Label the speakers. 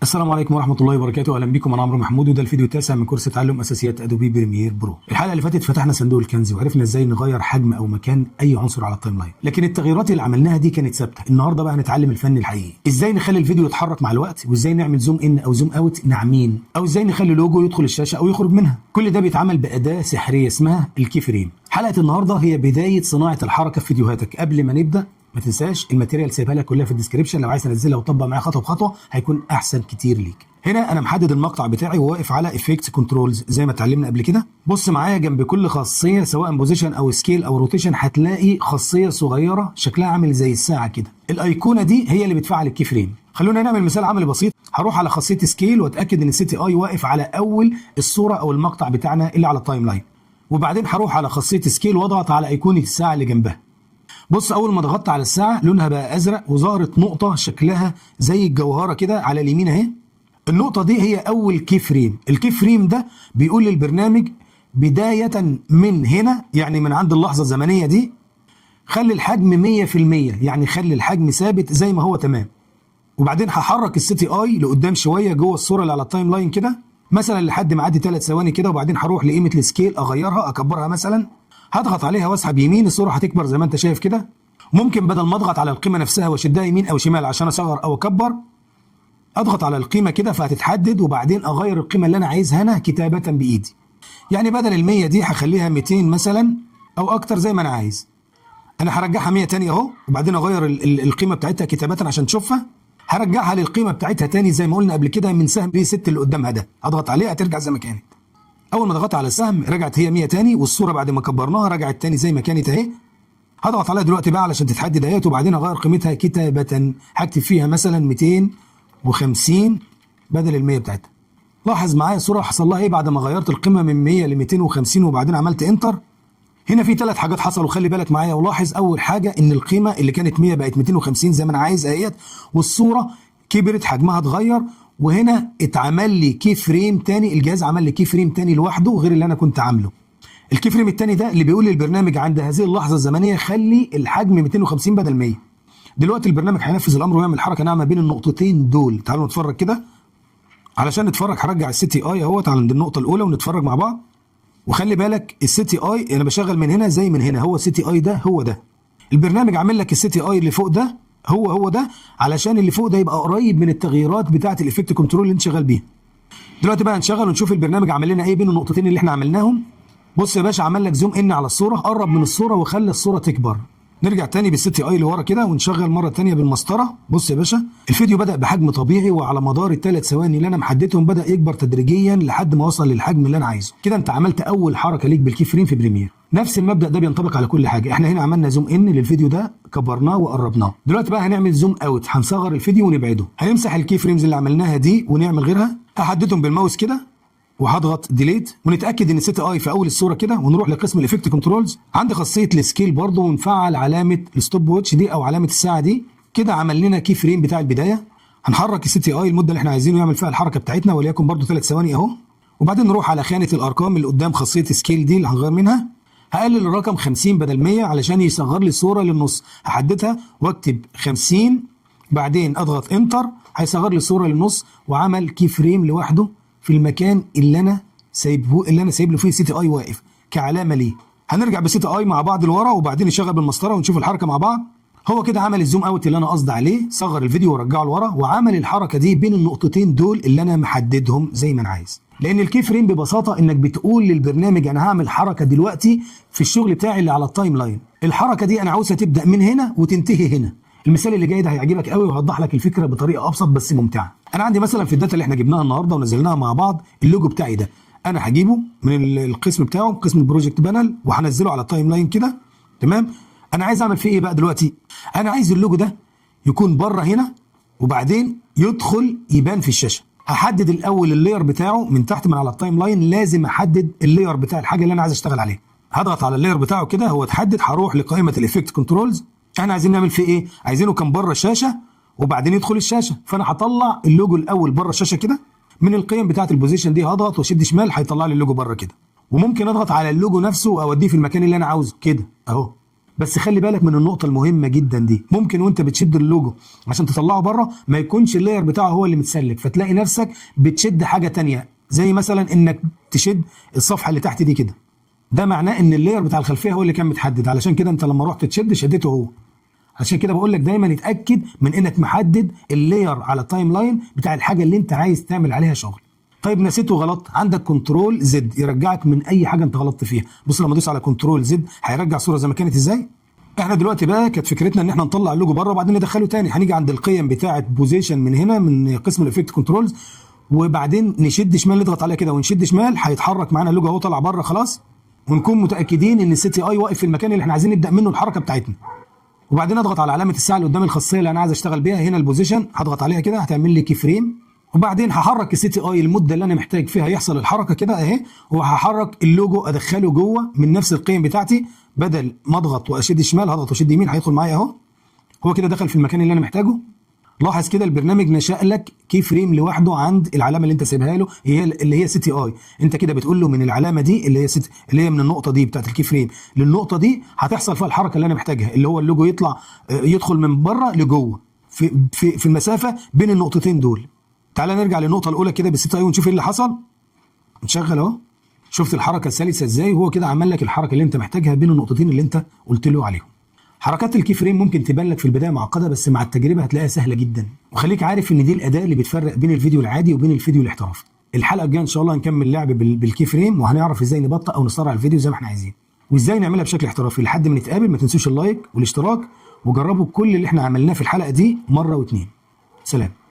Speaker 1: السلام عليكم ورحمة الله وبركاته، أهلا بكم. أنا عمرو محمود وده الفيديو التاسع من كورس تعلم أساسيات أدوبي بريمير برو. الحلقة اللي فاتت فتحنا صندوق الكنز وعرفنا إزاي نغير حجم أو مكان أي عنصر على التايم لاين، لكن التغييرات اللي عملناها دي كانت ثابتة. النهاردة بقى هنتعلم الفن الحقيقي، إزاي نخلي الفيديو يتحرك مع الوقت، وإزاي نعمل زوم إن أو زوم أوت ناعمين، أو إزاي نخلي لوجو يدخل الشاشة أو يخرج منها. كل ده بيتعمل بأداة سحرية اسمها الكي فريم. حلقة النهاردة هي بداية صناعة الحركة في فيديوهاتك. قبل ما نبدأ ما تنساش الماتيريال سايبها لك كلها في الديسكربشن، لو عايز تنزلها وتطبق معايا خطوه بخطوه هيكون احسن كتير ليك. هنا انا محدد المقطع بتاعي وواقف على افكتس كنترولز زي ما اتعلمنا قبل كده. بص معايا جنب كل خاصيه سواء بوزيشن او سكيل او روتيشن هتلاقي خاصيه صغيره شكلها عامل زي الساعه كده. الايقونه دي هي اللي بتفعل الكي فريم. خلونا نعمل مثال عملي بسيط. هروح على خاصيه سكيل واتاكد ان السي تي اي واقف على اول الصوره او المقطع بتاعنا اللي على التايم لاين، وبعدين هروح على خاصيه سكيل واضغط على ايقونه الساعه اللي جنبها. بص اول ما ضغطت على الساعه لونها بقى ازرق وظهرت نقطه شكلها زي الجوهره كده على اليمين اهي. النقطه دي هي اول كي فريم. الكي فريم ده بيقول للبرنامج بدايه من هنا، يعني من عند اللحظه الزمنيه دي خلي الحجم 100%، يعني خلي الحجم ثابت زي ما هو تمام. وبعدين هحرك السي تي اي لقدام شويه جوه الصوره اللي على التايم لاين كده، مثلا لحد ما اعدي 3 ثواني كده، وبعدين هروح لقيمه السكيل اغيرها اكبرها مثلا، هضغط عليها واسحب يمين الصوره هتكبر زي ما انت شايف كده. ممكن بدل ما اضغط على القيمه نفسها واشدها يمين او شمال عشان اصغر او اكبر، اضغط على القيمه كده فهتتحدد، وبعدين اغير القيمه اللي انا عايزها انا كتابه بايدي. يعني بدل ال100 دي هخليها 200 مثلا او اكتر زي ما انا عايز. انا هرجعها 100 تاني اهو، وبعدين اغير القيمه بتاعتها كتابه عشان تشوفها. هرجعها للقيمه بتاعتها تاني زي ما قلنا قبل كده من سهم B6 اللي قدامها ده، اضغط عليها ترجع زي ما كانت. اول ما ضغطت على السهم رجعت هي 100 تاني، والصوره بعد ما كبرناها رجعت تاني زي ما كانت اهي. هضغط عليها دلوقتي بقى علشان تتحدد اهيت، وبعدين اغير قيمتها كتابه. هكتب فيها مثلا 250 بدل ال100 بتاعتها. لاحظ معايا الصوره حصل لها ايه بعد ما غيرت القيمه من 100 ل 250 وبعدين عملت انتر. هنا في 3 حاجات حصلوا، خلي بالك معايا ولاحظ. اول حاجه ان القيمه اللي كانت 100 بقت 250 زي ما انا عايز اهيت، والصوره كبرت حجمها اتغير. وهنا اتعمل لي كي فريم تاني، الجهاز عمل لي كي فريم تاني لوحده غير اللي انا كنت عامله. الكي فريم التاني ده اللي بيقول للبرنامج عند هذه اللحظه الزمنيه خلي الحجم 250 بدل 100. دلوقتي البرنامج هينفذ الامر ويعمل حركه ناعمه بين النقطتين دول. تعالوا نتفرج كده. علشان نتفرج هرجع السي تي اي اهوت عند النقطه الاولى ونتفرج مع بعض. وخلي بالك السي تي اي انا بشغل من هنا زي من هنا، هو السي تي اي ده هو ده. البرنامج عامل لك السي تي اي اللي فوق ده هو ده علشان اللي فوق ده يبقى قريب من التغييرات بتاعه الايفكت كنترول اللي انت شغال بيها. دلوقتي بقى هنشغل ونشوف البرنامج عمل لنا ايه بين النقطتين اللي احنا عملناهم. بص يا باشا عمل لك زوم ان على الصوره، قرب من الصوره وخلى الصوره تكبر. نرجع تاني بالسي تي اي لورا كده ونشغل مره تانيه بالمسطره. بص يا باشا الفيديو بدا بحجم طبيعي، وعلى مدار ال3 ثواني اللي انا محددهم بدا يكبر تدريجيا لحد ما وصل للحجم اللي انا عايزه. كده انت عملت اول حركه ليك بالكي فريم في بريمير. نفس المبدا ده بينطبق على كل حاجه. احنا هنا عملنا زوم ان للفيديو ده، كبرناه وقربناه. دلوقتي بقى هنعمل زوم اوت، هنصغر الفيديو ونبعده. هنمسح الكي فريمز اللي عملناها دي ونعمل غيرها. هحددهم بالماوس كده وهضغط ديليت، ونتاكد ان السي تي اي في اول الصوره كده، ونروح لقسم الايفكت كنترولز عند خاصيه السكيل برضه، ونفعل علامه الستوب واتش دي او علامه الساعه دي. كده عمل لنا كي فريم بتاع البدايه. هنحرك السي تي اي المده اللي احنا عايزينه يعمل فيها الحركه بتاعتنا، وليكن برضه 3 ثواني اهو. وبعدين نروح على خانه الارقام اللي قدام خاصيه سكيل دي اللي هنغير منها. هقلل الرقم 50 بدل 100 علشان يصغر لي الصوره للنص. هحددها واكتب 50، بعدين اضغط انتر هيصغر لي الصوره للنص، وعمل كي فريم لوحده في المكان اللي انا سايب له فيه السي تي اي واقف كعلامه ليه. هنرجع بالسي تي اي مع بعض لورا وبعدين نشغل بالمسطره ونشوف الحركه مع بعض. هو كده عمل الزوم اوت اللي انا قصدي عليه، صغر الفيديو ورجعه لورا، وعمل الحركه دي بين النقطتين دول اللي انا محددهم زي ما انا عايز. لان الكي فريم ببساطه انك بتقول للبرنامج انا هعمل حركه دلوقتي في الشغل بتاعي اللي على التايم لاين. الحركه دي انا عاوزها تبدا من هنا وتنتهي هنا. المثال اللي جاي ده هيعجبك قوي وهوضح لك الفكره بطريقه ابسط بس ممتعه. انا عندي مثلا في الداتا اللي احنا جبناها النهارده ونزلناها مع بعض اللوجو بتاعي ده، انا هجيبه من القسم بتاعه قسم البروجكت بانل وهنزله على التايم لاين كده. تمام. انا عايز اعمل فيه ايه بقى دلوقتي؟ انا عايز اللوجو ده يكون بره هنا وبعدين يدخل يبان في الشاشه. هحدد الاول اللاير بتاعه من تحت من على التايم لاين، لازم احدد اللاير بتاع الحاجه اللي انا عايز اشتغل عليها. هضغط على اللاير بتاعه كده هو اتحدد، هروح لقائمه الايفكت كنترولز. احنا عايزين نعمل فيه ايه؟ عايزينه كان بره الشاشه وبعدين يدخل الشاشه، فانا هطلع اللوجو الاول بره الشاشه كده. من القيم بتاعه البوزيشن دي هضغط واشد شمال هيطلع لي اللوجو بره كده. وممكن اضغط على اللوجو نفسه واوديه في المكان اللي انا عاوزه كده اهو. بس خلي بالك من النقطه المهمه جدا دي، ممكن وانت بتشد اللوجو عشان تطلعه بره ما يكونش اللاير بتاعه هو اللي متسلك، فتلاقي نفسك بتشد حاجه تانية، زي مثلا انك تشد الصفحه اللي تحت دي كده. ده معناه ان اللاير بتاع الخلفيه هو اللي كان متحدد، علشان كده انت لما رحت تشد شدته هو. عشان كده بقول لك دايما اتاكد من انك محدد اللاير على التايم لاين بتاع الحاجه اللي انت عايز تعمل عليها شغل. طيب نسيت وغلط، عندك كنترول زد يرجعك من اي حاجه انت غلطت فيها. بص لما ادوس على كنترول زد هيرجع صوره زي ما كانت ازاي. احنا دلوقتي بقى كانت فكرتنا ان احنا نطلع اللوجو بره وبعدين ندخله تاني. هنيجي عند القيم بتاعه بوزيشن من هنا من قسم الافكت كنترولز، وبعدين نشد شمال نضغط عليها كده ونشد شمال هيتحرك معانا اللوجو اهو طالع بره خلاص، ونكون متاكدين ان السي تي اي واقف في المكان اللي احنا عايزين نبدا منه الحركه بتاعتنا. وبعدين اضغط على علامه الساعه اللي قدام الخاصيه اللي انا عايز اشتغل بيها، هنا البوزيشن هضغط عليها كده هتعمل لي كي فريم، وبعدين هحرك السي تي اي المده اللي انا محتاج فيها يحصل الحركه كده اهي، وهحرك اللوجو ادخله جوه من نفس القيم بتاعتي، بدل ما اضغط واشد شمال هضغط واشد يمين هيدخل معايا اهو. هو كده دخل في المكان اللي انا محتاجه. لاحظ كده البرنامج نشأ لك كي فريم لوحده عند العلامه اللي انت سايبها له اللي هي سي تي اي. انت كده بتقول له من العلامه دي اللي هي من النقطه دي بتاعت الكي فريم للنقطه دي هتحصل فيها الحركه اللي انا محتاجها، اللي هو اللوجو يطلع يدخل من بره لجوه في المسافه بين النقطتين دول. تعال نرجع للنقطه الاولى كده بالسي تي اي ونشوف ايه اللي حصل. نشغل اهو، شفت الحركه السلسه ازاي؟ وهو كده عمل لك الحركه اللي انت محتاجها بين النقطتين اللي انت قلت له عليهم. حركات الكي فريم ممكن تبان لك في البدايه معقده، بس مع التجربه هتلاقيها سهله جدا. وخليك عارف ان دي الاداه اللي بتفرق بين الفيديو العادي وبين الفيديو الاحترافي. الحلقه الجايه ان شاء الله هنكمل لعب بالكي فريم، وهنعرف ازاي نبطئ او نسرع الفيديو زي ما احنا عايزين، وازاي نعملها بشكل احترافي. لحد ما نتقابل ما تنسوش اللايك والاشتراك، وجربوا كل اللي احنا عملناه في الحلقه دي مره واتنين. سلام.